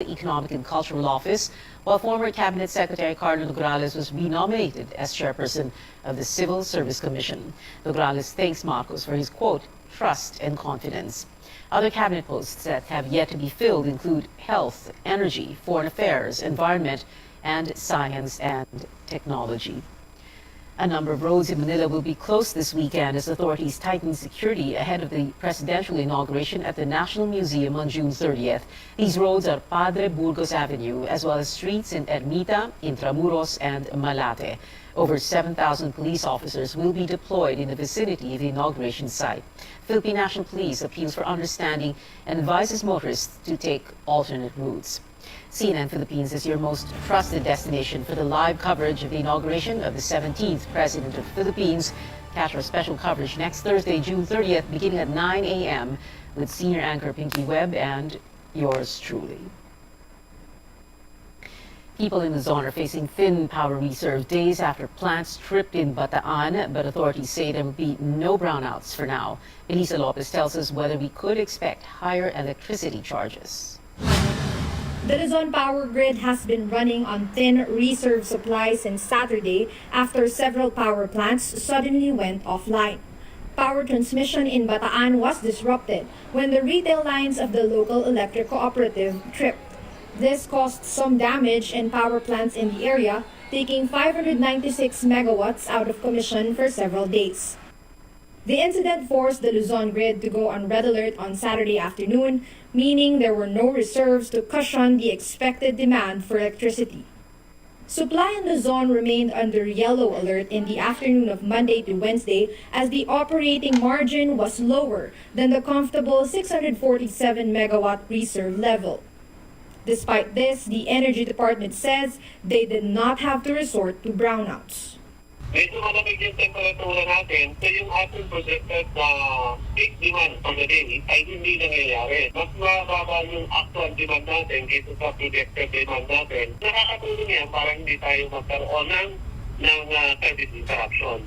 the Economic and Cultural Office, while former Cabinet Secretary Carlo Nograles was renominated as chairperson of the Civil Service Commission. Nograles thanks Marcos for his, quote, trust and confidence. Other cabinet posts that have yet to be filled include health, energy, foreign affairs, environment, and science and technology. A number of roads in Manila will be closed this weekend as authorities tighten security ahead of the presidential inauguration at the National Museum on June 30th. These roads are Padre Burgos Avenue, as well as streets in Ermita, Intramuros, and Malate. Over 7,000 police officers will be deployed in the vicinity of the inauguration site. Philippine National Police appeals for understanding and advises motorists to take alternate routes. CNN Philippines is your most trusted destination for the live coverage of the inauguration of the 17th President of the Philippines. Catch our special coverage next Thursday, June 30th, beginning at 9 a.m. with senior anchor Pinky Webb and yours truly. People in Luzon are facing thin power reserve days after plants tripped in Bataan, but authorities say there will be no brownouts for now. Elisa Lopez tells us whether we could expect higher electricity charges. The Luzon power grid has been running on thin reserve supply since Saturday after several power plants suddenly went offline. Power transmission in Bataan was disrupted when the retail lines of the local electric cooperative tripped. This caused some damage in power plants in the area, taking 596 megawatts out of commission for several days. The incident forced the Luzon grid to go on red alert on Saturday afternoon, meaning there were no reserves to cushion the expected demand for electricity. Supply in Luzon remained under yellow alert in the afternoon of Monday to Wednesday as the operating margin was lower than the comfortable 647 megawatt reserve level. Despite this, the Energy Department says they did not have to resort to brownouts. Medyo malamig yung temperatura natin, so yung ating projected peak demand for the day ay hindi nangyayari. Mas mababa yung actual demand natin kaysa sa projected demand natin. Nakakatulong yan para hindi tayo magkaroon ng service interruption.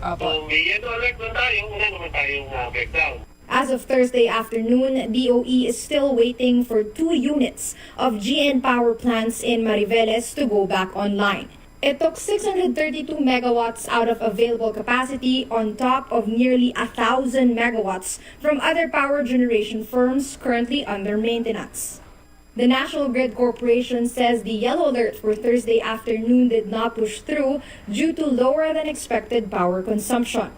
So may yellow alert na tayo, wala naman tayong breakdown. As of Thursday afternoon, DOE is still waiting for 2 units of GN power plants in Mariveles to go back online. It took 632 megawatts out of available capacity on top of nearly 1,000 megawatts from other power generation firms currently under maintenance. The National Grid Corporation says the yellow alert for Thursday afternoon did not push through due to lower than expected power consumption.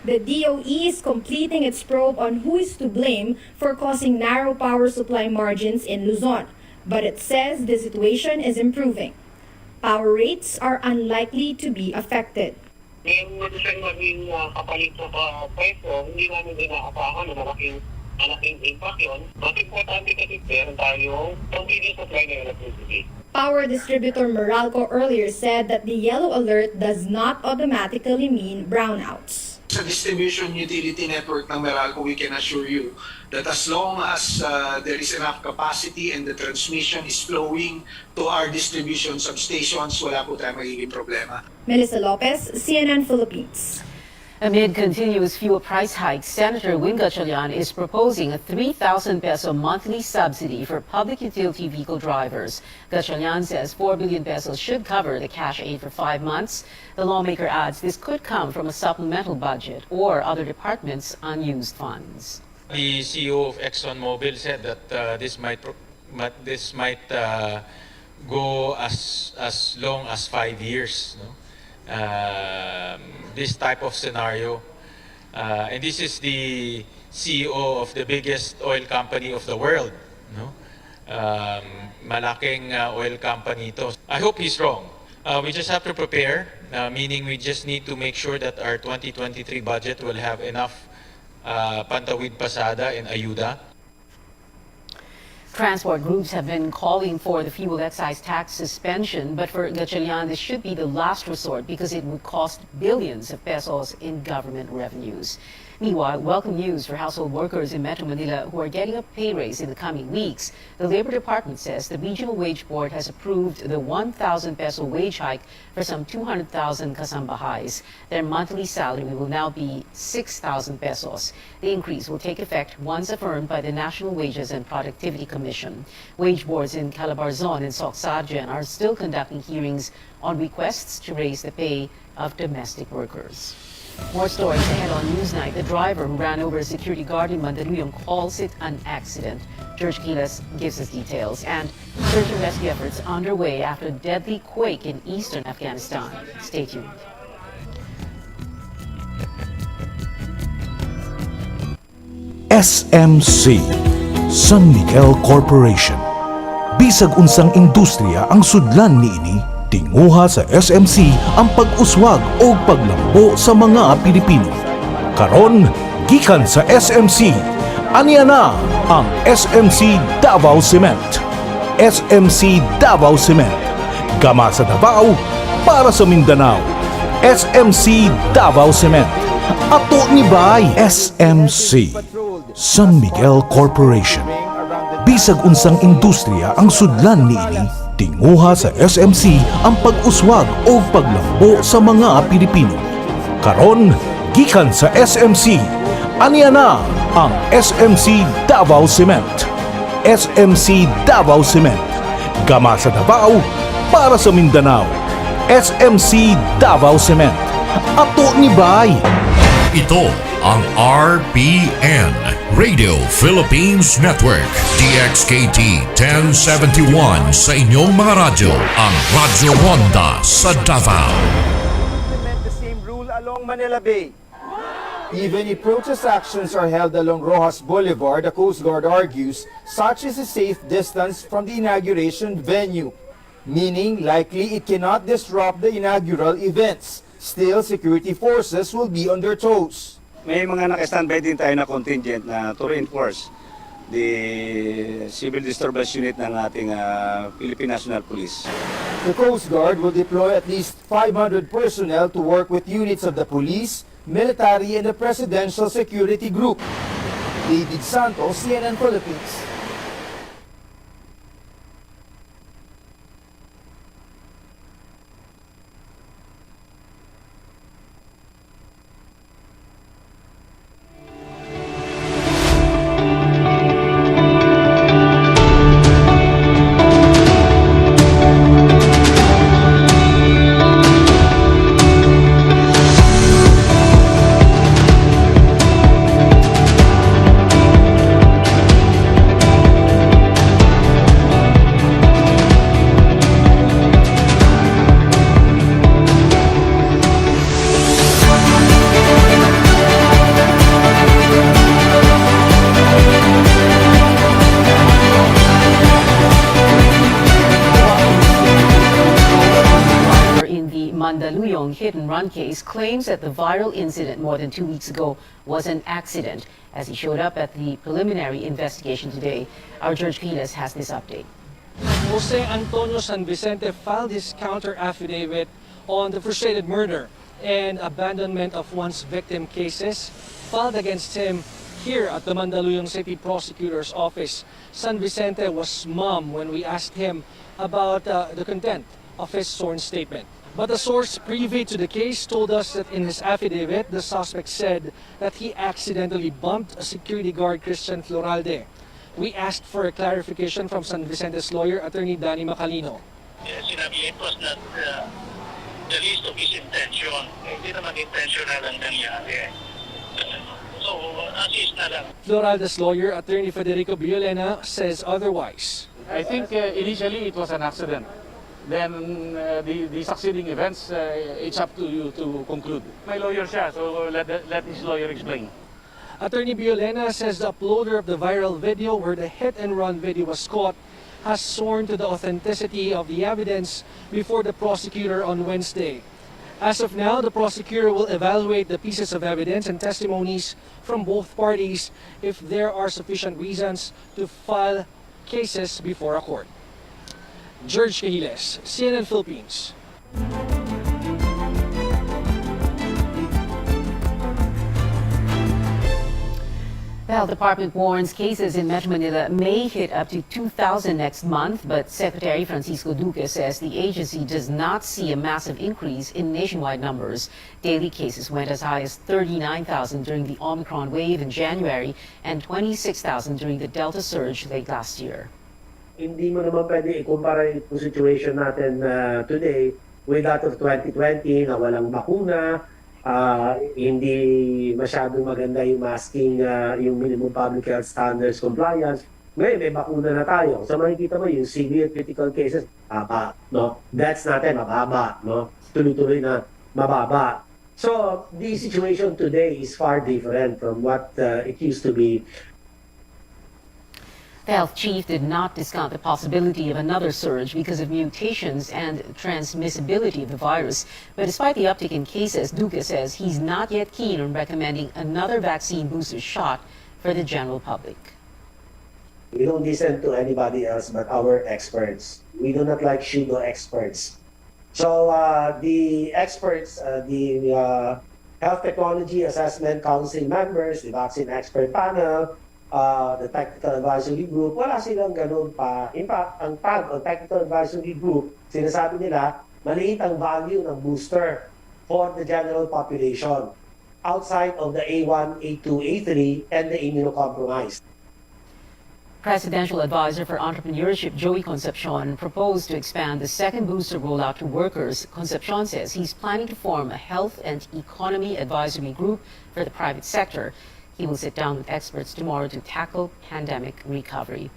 The DOE is completing its probe on who is to blame for causing narrow power supply margins in Luzon, but it says the situation is improving. Power rates are unlikely to be affected. Ngayon mo siyang maging kapalit sa presyo, hindi namin inaasahan na malaking impact yun. Mas importante kasi meron tayong continuous supply ng electricity. Power distributor Meralco earlier said that the yellow alert does not automatically mean brownouts. Sa distribution utility network ng Meralco, we can assure you that as long as there is enough capacity and the transmission is flowing to our distribution substations, wala po tayong magiging problema. Melissa Lopez, CNN Philippines. Amid continuous fuel price hikes, Senator Win Gatchalian is proposing a 3,000 peso monthly subsidy for public utility vehicle drivers. Gatchalian says 4 billion pesos should cover the cash aid for 5 months. The lawmaker adds this could come from a supplemental budget or other departments' unused funds. The CEO of ExxonMobil said that this might go as long as 5 years. No? This type of scenario, and this is the CEO of the biggest oil company of the world, no? Malaking oil company to. I hope he's wrong. We just have to prepare, meaning we just need to make sure that our 2023 budget will have enough pantawid pasada and ayuda. Transport groups have been calling for the fuel excise tax suspension, but for Gatchalian, this should be the last resort because it would cost billions of pesos in government revenues. Meanwhile, welcome news for household workers in Metro Manila who are getting a pay raise in the coming weeks. The Labor Department says the Regional Wage Board has approved the 1,000 peso wage hike for some 200,000 kasambahays. Their monthly salary will now be 6,000 pesos. The increase will take effect once affirmed by the National Wages and Productivity Commission. Wage boards in Calabarzon and Soxargen are still conducting hearings on requests to raise the pay of domestic workers. More stories ahead on Newsnight. The driver who ran over a security guard in Mandaluyong calls it an accident. George Quiles gives us details. And search and rescue efforts underway after a deadly quake in eastern Afghanistan. Stay tuned. SMC, San Miguel Corporation. Bisag unsang industriya ang sudlan niini, tinguha sa SMC ang pag-uswag o paglambo sa mga Pilipino. Karon, gikan sa SMC, aniya na ang SMC Davao Cement. SMC Davao Cement. Gama sa Davao, para sa Mindanao. SMC Davao Cement. Ato ni Bay. SMC, San Miguel Corporation. Bisag unsang industriya ang sudlan niini, tinguha sa SMC ang pag-uswag o paglambo sa mga Pilipino. Karon, gikan sa SMC, aniya na ang SMC Davao Cement. SMC Davao Cement. Gama sa Davao, para sa Mindanao. SMC Davao Cement. Ato ni Bay. Ito ang RPN, Radio Philippines Network, DXKT 1071 sa inyong mga radyo, ang Radyo Ronda sa Davao. Implement the same rule along Manila Bay. Even if protest actions are held along Rojas Boulevard, the Coast Guard argues such is a safe distance from the inauguration venue, meaning likely it cannot disrupt the inaugural events. Still, security forces will be on their toes. May mga naka-standby din tayo na contingent na to reinforce the civil disturbance unit ng ating Philippine National Police. The Coast Guard will deploy at least 500 personnel to work with units of the police, military, and the Presidential Security Group. David Santos, CNN Philippines. Mandaluyong hit-and-run case claims that the viral incident more than 2 weeks ago was an accident. As he showed up at the preliminary investigation today, our George Quiles has this update. Jose Antonio San Vicente filed his counter-affidavit on the frustrated murder and abandonment of one's victim cases filed against him here at the Mandaluyong City Prosecutor's Office. San Vicente was mum when we asked him about the content of his sworn statement. But a source privy to the case told us that in his affidavit, the suspect said that he accidentally bumped a security guard, Christian Floralde. We asked for a clarification from San Vicente's lawyer, Attorney Danny Macalino. Sinabi, it was not the least of his intention. Hindi naman intentional ang nangyari. So, assist na lang. Floralde's lawyer, Attorney Federico Violena, says otherwise. I think initially it was an accident. Then the succeeding events, it's up to you to conclude. My lawyer siya, so let his lawyer explain. Attorney Violena says the uploader of the viral video where the hit-and-run video was caught has sworn to the authenticity of the evidence before the prosecutor on Wednesday. As of now, the prosecutor will evaluate the pieces of evidence and testimonies from both parties if there are sufficient reasons to file cases before a court. George Quiles, CNN Philippines. The health department warns cases in Metro Manila may hit up to 2,000 next month, but Secretary Francisco Duque says the agency does not see a massive increase in nationwide numbers. Daily cases went as high as 39,000 during the Omicron wave in January and 26,000 during the Delta surge late last year. Hindi mo naman pwede ikumpara yung situation natin today with that of 2020 na walang bakuna, hindi masyadong maganda yung masking, yung minimum public health standards compliance. Ngayon, may bakuna na tayo. So makikita mo yung severe critical cases, mababa, no? Deaths natin, mababa, no? Tuloy-tuloy na mababa. So the situation today is far different from what it used to be. The health chief did not discount the possibility of another surge because of mutations and transmissibility of the virus. But despite the uptick in cases, Duque says he's not yet keen on recommending another vaccine booster shot for the general public. We don't listen to anybody else but our experts. We do not like pseudo experts. So the experts, the Health Technology Assessment Council members, the vaccine expert panel, the Technical Advisory Group, wala silang ganun pa. In fact, ang TAG o Technical Advisory Group, sinasabi nila, maliit ang value ng booster for the general population outside of the A1, A2, A3, and the immunocompromised. Presidential Advisor for Entrepreneurship Joey Concepcion proposed to expand the second booster rollout to workers. Concepcion says he's planning to form a health and economy advisory group for the private sector. He will sit down with experts tomorrow to tackle pandemic recovery.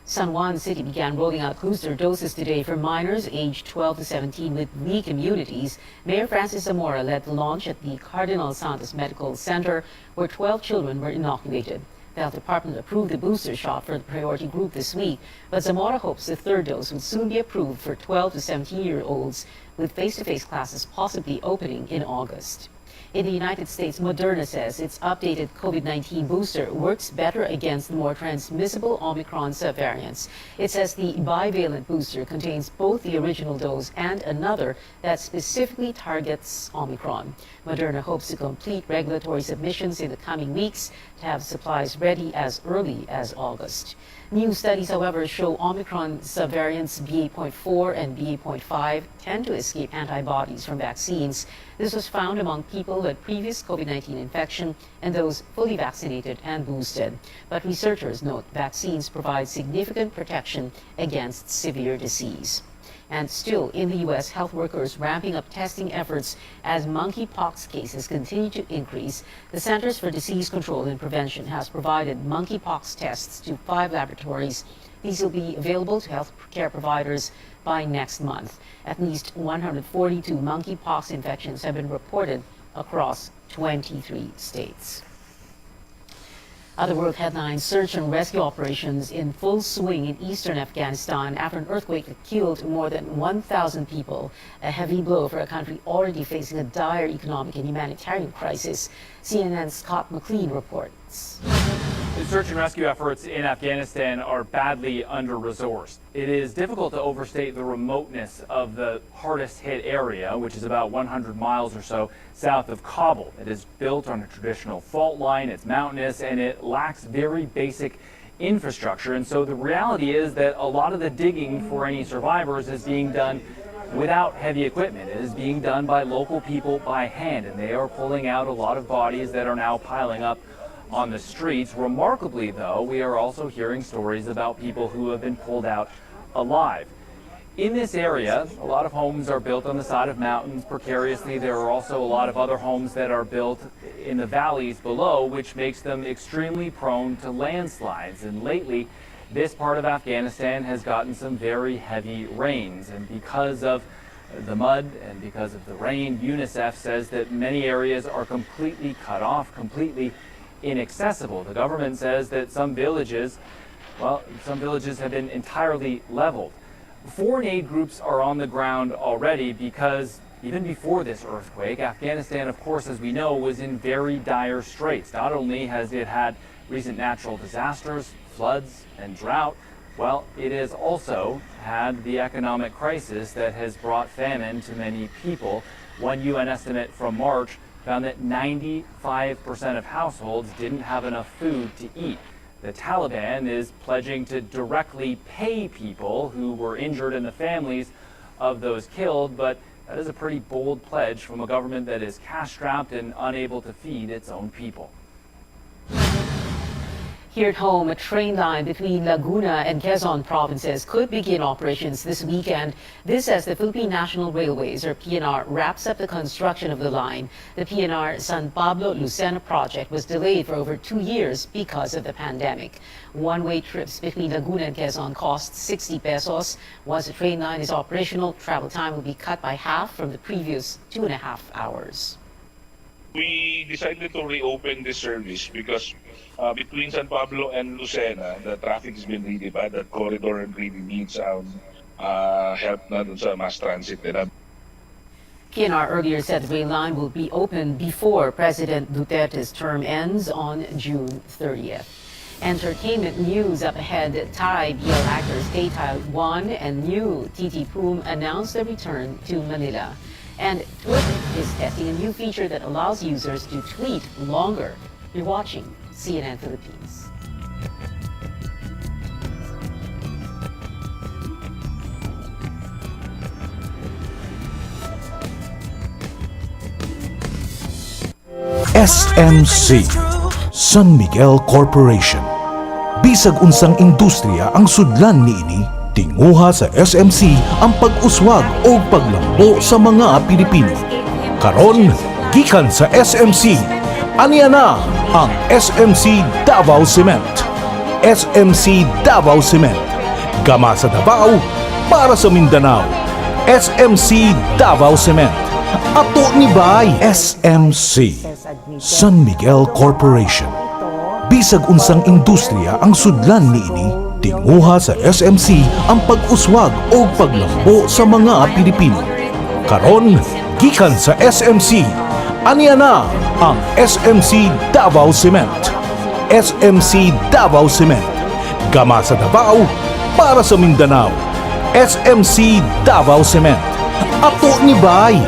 San Juan City began rolling out booster doses today for minors aged 12 to 17 with weak immunities. Mayor Francis Zamora led the launch at the Cardinal Santos Medical Center, where 12 children were inoculated. The health department approved the booster shot for the priority group this week, but Zamora hopes the third dose will soon be approved for 12 to 17-year-olds, with face-to-face classes possibly opening in August. In the United States, Moderna says its updated COVID-19 booster works better against the more transmissible Omicron subvariants. It says the bivalent booster contains both the original dose and another that specifically targets Omicron. Moderna hopes to complete regulatory submissions in the coming weeks to have supplies ready as early as August. New studies, however, show Omicron subvariants BA.4 and BA.5 tend to escape antibodies from vaccines. This was found among people who had previous COVID-19 infection and those fully vaccinated and boosted. But researchers note vaccines provide significant protection against severe disease. And still in the U.S., health workers ramping up testing efforts as monkeypox cases continue to increase. The Centers for Disease Control and Prevention has provided monkeypox tests to 5 laboratories. These will be available to health care providers by next month. At least 142 monkeypox infections have been reported across 23 states. Other world headlines: search and rescue operations in full swing in eastern Afghanistan after an earthquake that killed more than 1,000 people. A heavy blow for a country already facing a dire economic and humanitarian crisis. CNN's Scott McLean reports. The search and rescue efforts in Afghanistan are badly under-resourced. It is difficult to overstate the remoteness of the hardest hit area, which is about 100 miles or so south of Kabul. It is built on a traditional fault line, it's mountainous, and it lacks very basic infrastructure. And so the reality is that a lot of the digging for any survivors is being done without heavy equipment. It is being done by local people by hand, and they are pulling out a lot of bodies that are now piling up on the streets. Remarkably, though, we are also hearing stories about people who have been pulled out alive. In this area, a lot of homes are built on the side of mountains precariously. There are also a lot of other homes that are built in the valleys below, which makes them extremely prone to landslides. And lately, this part of Afghanistan has gotten some very heavy rains. And because of the mud and because of the rain, UNICEF says that many areas are completely cut off, completely inaccessible. The government says that some villages have been entirely leveled. Foreign aid groups are on the ground already because even before this earthquake, Afghanistan, of course, as we know, was in very dire straits. Not only has it had recent natural disasters, floods, and drought, well, it has also had the economic crisis that has brought famine to many people. One UN estimate from March found that 95% of households didn't have enough food to eat. The Taliban is pledging to directly pay people who were injured and the families of those killed, but that is a pretty bold pledge from a government that is cash-strapped and unable to feed its own people. Here at home, a train line between Laguna and Quezon provinces could begin operations this weekend. This as the Philippine National Railways, or PNR, wraps up the construction of the line. The PNR San Pablo-Lucena project was delayed for over 2 years because of the pandemic. One-way trips between Laguna and Quezon cost 60 pesos. Once the train line is operational, travel time will be cut by half from the previous 2.5 hours. We decided to reopen this service because between San Pablo and Lucena, the traffic has been really bad. That corridor really needs help na dun sa mass transit nila. PNR earlier said the rail line will be open before President Duterte's term ends on June 30th. Entertainment news up ahead. Thai BL actors Tay Wan and new Titi Poom announced their return to Manila. And Twitter is testing a new feature that allows users to tweet longer. You're watching CNN Philippines. SMC San Miguel Corporation. Bisag unsang industriya ang sudlan niini, tinguha sa SMC ang pag-uswag o paglambo sa mga Pilipino. Karon, gikan sa SMC, aniya na ang SMC Davao Cement. SMC Davao Cement. Gama sa Davao, para sa Mindanao. SMC Davao Cement. Ato ni Bay. SMC San Miguel Corporation. Bisag unsang industriya ang sudlan niini, tinguha sa SMC ang pag-uswag o paglambo sa mga Pilipino. Karon, gikan sa SMC, aniya na ang SMC Davao Cement. SMC Davao Cement. Gama sa Davao, para sa Mindanao. SMC Davao Cement. Ato ni Bay.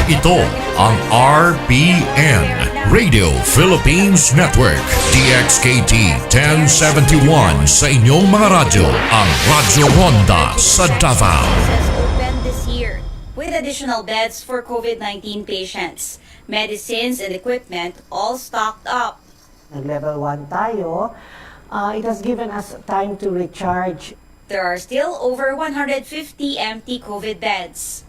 Ito ang RPN, Radio Philippines Network, DXKT 1071 sa inyong mga radyo, ang Radyo Ronda sa Davao. Open this year with additional beds for COVID-19 patients, medicines and equipment all stocked up. Level 1 tayo, it has given us time to recharge. There are still over 150 empty COVID beds.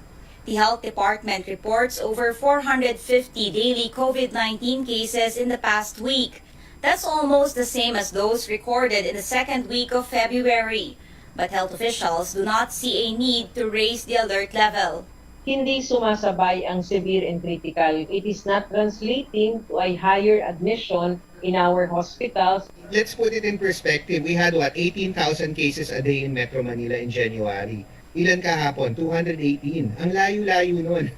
The Health Department reports over 450 daily COVID-19 cases in the past week. That's almost the same as those recorded in the second week of February. But health officials do not see a need to raise the alert level. Hindi sumasabay ang severe and critical. It is not translating to a higher admission in our hospitals. Let's put it in perspective. We had 18,000 cases a day in Metro Manila in January. Ilan kahapon? 218. Ang layo-layo nun.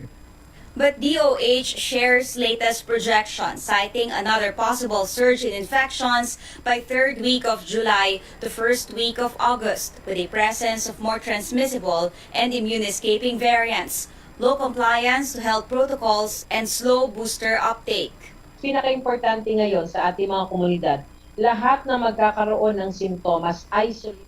But DOH shares latest projections, citing another possible surge in infections by third week of July to first week of August, with a presence of more transmissible and immune-escaping variants, low compliance to health protocols, and slow booster uptake. Pinaka-importante ngayon sa ating mga komunidad, lahat na magkakaroon ng simptomas, isolate.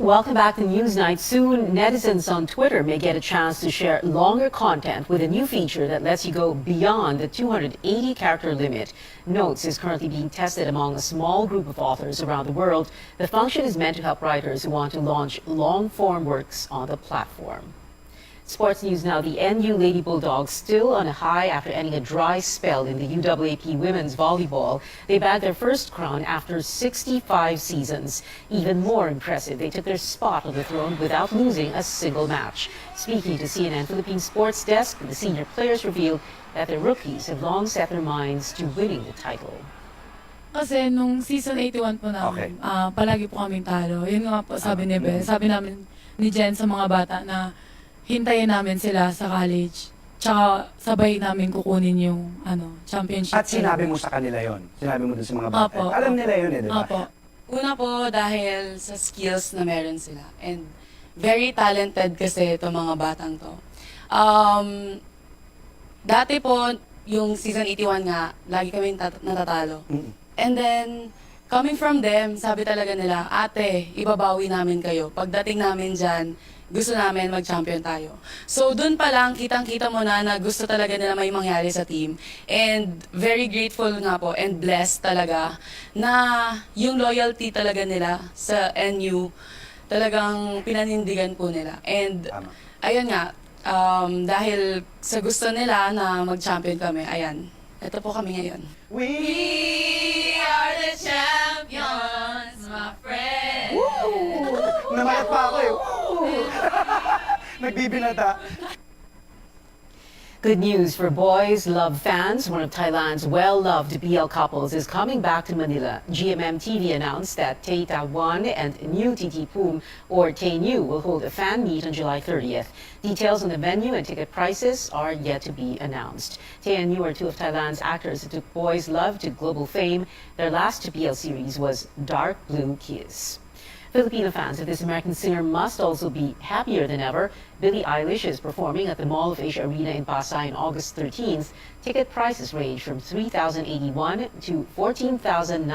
Welcome back to Newsnight. Soon, netizens on Twitter may get a chance to share longer content with a new feature that lets you go beyond the 280-character limit. Notes is currently being tested among a small group of authors around the world. The function is meant to help writers who want to launch long-form works on the platform. Sports news now. The NU Lady Bulldogs still on a high after ending a dry spell in the UAAP women's volleyball. They bagged their first crown after 65 seasons. Even more impressive, they took their spot on the throne without losing a single match. Speaking to CNN Philippines Sports Desk, the senior players revealed that their rookies have long set their minds to winning the title. Kasi nung season 81 po namin, palagi po kaming talo. Yun nga po sabi ni Beth, sabi namin ni Jen sa mga bata na hintayin namin sila sa college. Tsaka sabay namin kukunin yung championship. At sinabi mo sa kanila yon. Sinabi mo dun sa mga bata. Opo. Alam nila yun di ba? Opo. Una po dahil sa skills na meron sila. And very talented kasi itong mga batang to. Dati po, yung season 81 nga, lagi kaming natatalo. And then, coming from them, sabi talaga nila, ate, ibabawi namin kayo. Pagdating namin dyan, gusto namin mag-champion tayo. So, dun pa lang, kitang-kita mo na gusto talaga nila may mangyari sa team. And very grateful nga po and blessed talaga na yung loyalty talaga nila sa NU talagang pinanindigan po nila. And ayun nga, dahil sa gusto nila na mag-champion kami, ayan, ito po kami ngayon. We are the champions, my friend. Woo! Namalat pa ako eh. Nagbibinata. Good news for boys love fans. One of Thailand's well-loved BL couples is coming back to Manila. GMM TV announced that Tay Ta-wan and New Titi Poom, or Tay New, will hold a fan meet on July 30th. Details on the venue and ticket prices are yet to be announced. Tay and New are two of Thailand's actors who took boys' love to global fame. Their last BL series was Dark Blue Kiss. Filipino fans of this American singer must also be happier than ever. Billie Eilish is performing at the Mall of Asia Arena in Pasay on August 13th. Ticket prices range from 3,081 to 14,936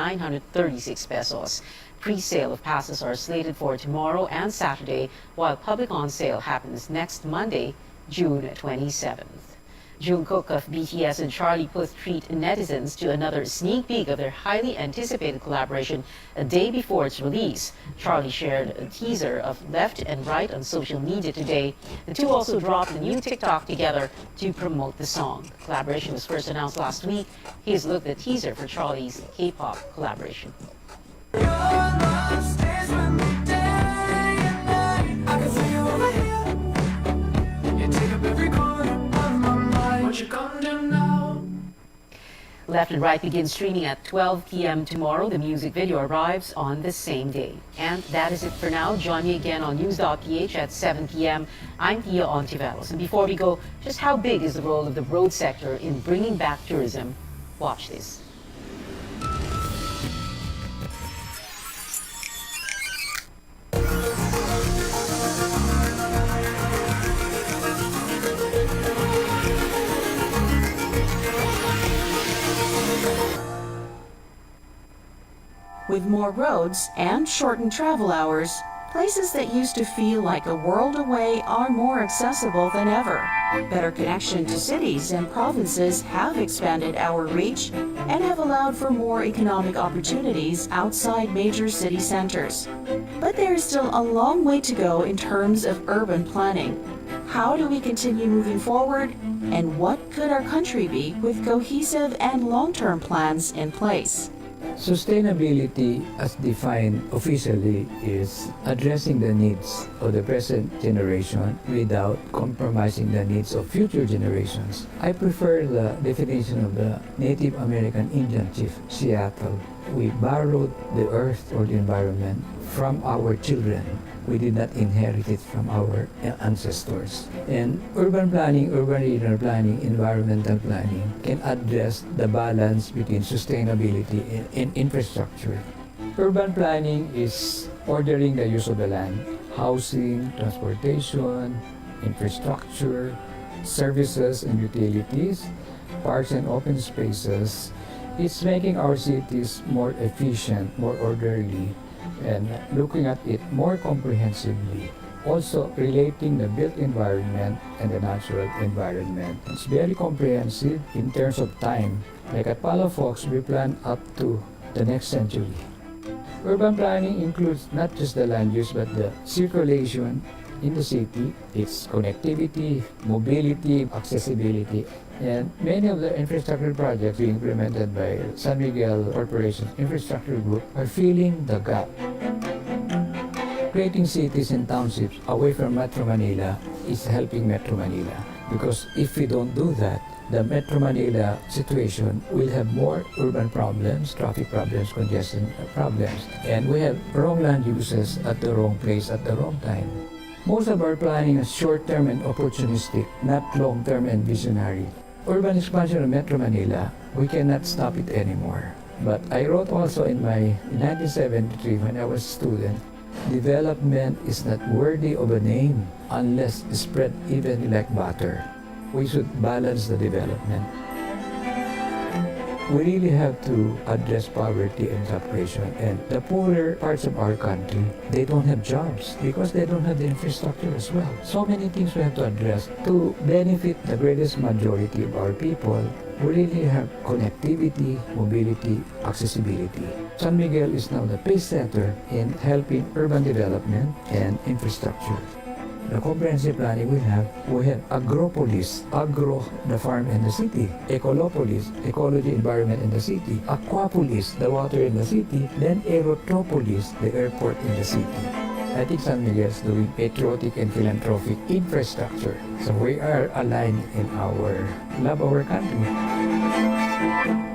pesos. Pre-sale of passes are slated for tomorrow and Saturday, while public on-sale happens next Monday, June 27th. Jungkook of BTS and Charlie Puth treat netizens to another sneak peek of their highly anticipated collaboration a day before its release. Charlie shared a teaser of Left and Right on social media today. The two also dropped a new TikTok together to promote the song. The collaboration was first announced last week. Here's a look at the teaser for Charlie's K-pop collaboration. Left and Right begins streaming at 12 p.m. tomorrow. The music video arrives on the same day. And that is it for now. Join me again on news.ph at 7 p.m. I'm Tia Ontiveros. And before we go, just how big is the role of the road sector in bringing back tourism? Watch this. With more roads and shortened travel hours, places that used to feel like a world away are more accessible than ever. Better connection to cities and provinces have expanded our reach and have allowed for more economic opportunities outside major city centers. But there is still a long way to go in terms of urban planning. How do we continue moving forward? And what could our country be with cohesive and long-term plans in place? Sustainability, as defined officially, is addressing the needs of the present generation without compromising the needs of future generations. I prefer the definition of the Native American Indian chief, Seattle. We borrowed the earth or the environment from our children. We did not inherit it from our ancestors. And urban planning, urban regional planning, environmental planning can address the balance between sustainability and infrastructure. Urban planning is ordering the use of the land, housing, transportation, infrastructure, services and utilities, parks and open spaces. It's making our cities more efficient, more orderly, and looking at it more comprehensively. Also relating the built environment and the natural environment. It's very comprehensive in terms of time. Like at Palafox, we plan up to the next century. Urban planning includes not just the land use but the circulation in the city, its connectivity, mobility, accessibility, and many of the infrastructure projects being implemented by San Miguel Corporation's infrastructure group are filling the gap. Creating cities and townships away from Metro Manila is helping Metro Manila, because if we don't do that, the Metro Manila situation will have more urban problems, traffic problems, congestion problems, and we have wrong land uses at the wrong place at the wrong time. Most of our planning is short-term and opportunistic, not long-term and visionary. Urban expansion of Metro Manila, we cannot stop it anymore. But I wrote also in 1973 when I was a student, development is not worthy of a name unless spread evenly like butter. We should balance the development. We really have to address poverty and submission. And the poorer parts of our country, they don't have jobs because they don't have the infrastructure as well. So many things we have to address to benefit the greatest majority of our people. We really have connectivity, mobility, accessibility. San Miguel is now the pace center in helping urban development and infrastructure. The comprehensive planning we have Agropolis, agro, the farm and the city, Ecolopolis, ecology, environment in the city, Aquapolis, the water in the city, then Aerotropolis, the airport in the city. I think San Miguel is doing patriotic and philanthropic infrastructure. So we are aligned in our love of our country.